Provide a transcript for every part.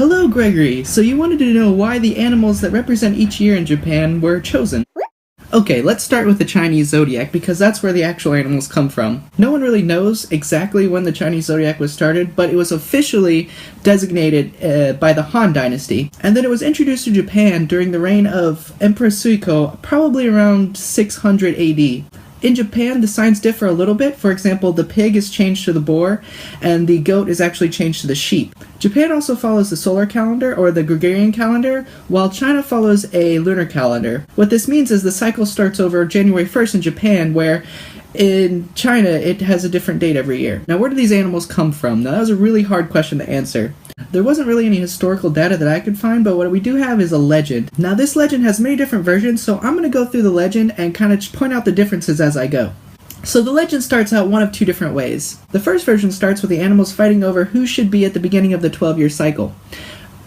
Hello, Gregory. So you wanted to know why the animals that represent each year in Japan were chosen. Okay, let's start with the Chinese Zodiac, because that's where the actual animals come from. No one really knows exactly when the Chinese Zodiac was started, but it was officially designated by the Han Dynasty. And then it was introduced to Japan during the reign of Emperor Suiko, probably around 600 AD. In Japan, the signs differ a little bit. For example, the pig is changed to the boar, and the goat is actually changed to the sheep. Japan also follows the solar calendar, or the Gregorian calendar, while China follows a lunar calendar. What this means is the cycle starts over January 1st in Japan, where in China it has a different date every year. Now, where do these animals come from? Now, that was a really hard question to answer. There wasn't really any historical data that I could find, but what we do have is a legend. Now, this legend has many different versions, so I'm going to go through the legend and kind of point out the differences as I go. So the legend starts out one of two different ways. The first version starts with the animals fighting over who should be at the beginning of the 12-year cycle.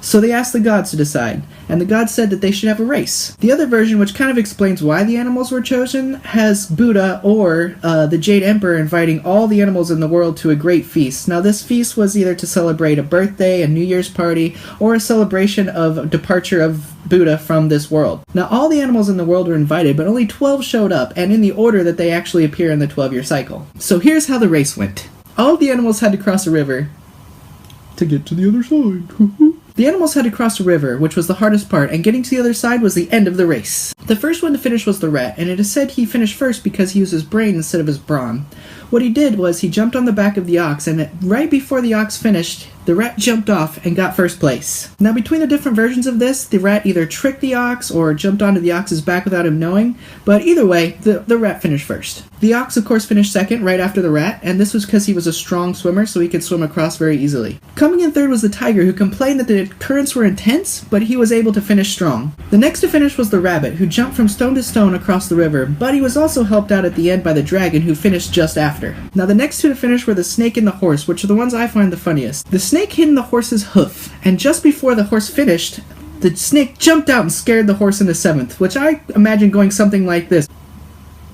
So they asked the gods to decide, and the gods said that they should have a race. The other version, which kind of explains why the animals were chosen, has Buddha or the Jade Emperor inviting all the animals in the world to a great feast. Now, this feast was either to celebrate a birthday, a New Year's party, or a celebration of departure of Buddha from this world. Now, all the animals in the world were invited, but only 12 showed up, and in the order that they actually appear in the 12-year cycle. So here's how the race went. All of the animals had to cross a river to get to the other side. The animals had to cross a river, which was the hardest part, and getting to the other side was the end of the race. The first one to finish was the rat, and it is said he finished first because he used his brain instead of his brawn. What he did was he jumped on the back of the ox, and right before the ox finished, the rat jumped off and got first place. Now, between the different versions of this, the rat either tricked the ox or jumped onto the ox's back without him knowing, but either way, the rat finished first. The ox, of course, finished second right after the rat, and this was because he was a strong swimmer, so he could swim across very easily. Coming in third was the tiger, who complained that the currents were intense, but he was able to finish strong. The next to finish was the rabbit, who jumped from stone to stone across the river, but he was also helped out at the end by the dragon, who finished just after. Now, the next two to finish were the snake and the horse, which are the ones I find the funniest. The snake hit in the horse's hoof, and just before the horse finished, the snake jumped out and scared the horse into seventh, which I imagine going something like this.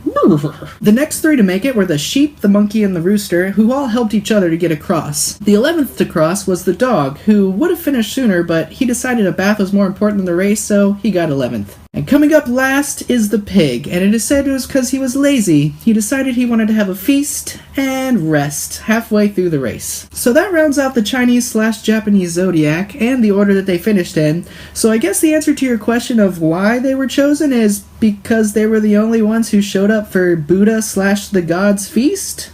The next three to make it were the sheep, the monkey, and the rooster, who all helped each other to get across. The 11th to cross was the dog, who would have finished sooner, but he decided a bath was more important than the race, so he got 11th. And coming up last is the pig, and it is said it was because he was lazy. He decided he wanted to have a feast and rest halfway through the race. So that rounds out the Chinese/Japanese Zodiac and the order that they finished in. So I guess the answer to your question of why they were chosen is because they were the only ones who showed up for Buddha/the gods feast?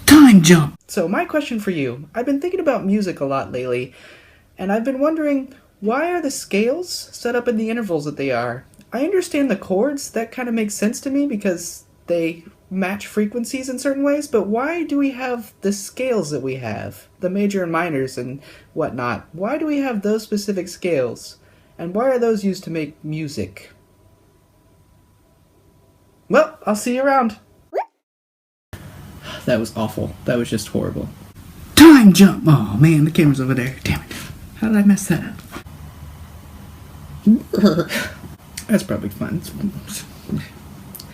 Time jump! So my question for you, I've been thinking about music a lot lately, and I've been wondering, why are the scales set up in the intervals that they are? I understand the chords, that kind of makes sense to me because they match frequencies in certain ways, but why do we have the scales that we have? The major and minors and whatnot. Why do we have those specific scales? And why are those used to make music? Well, I'll see you around. That was awful. That was just horrible. Time jump! Oh man, the camera's over there. Damn it. How did I mess that up? That's probably fun.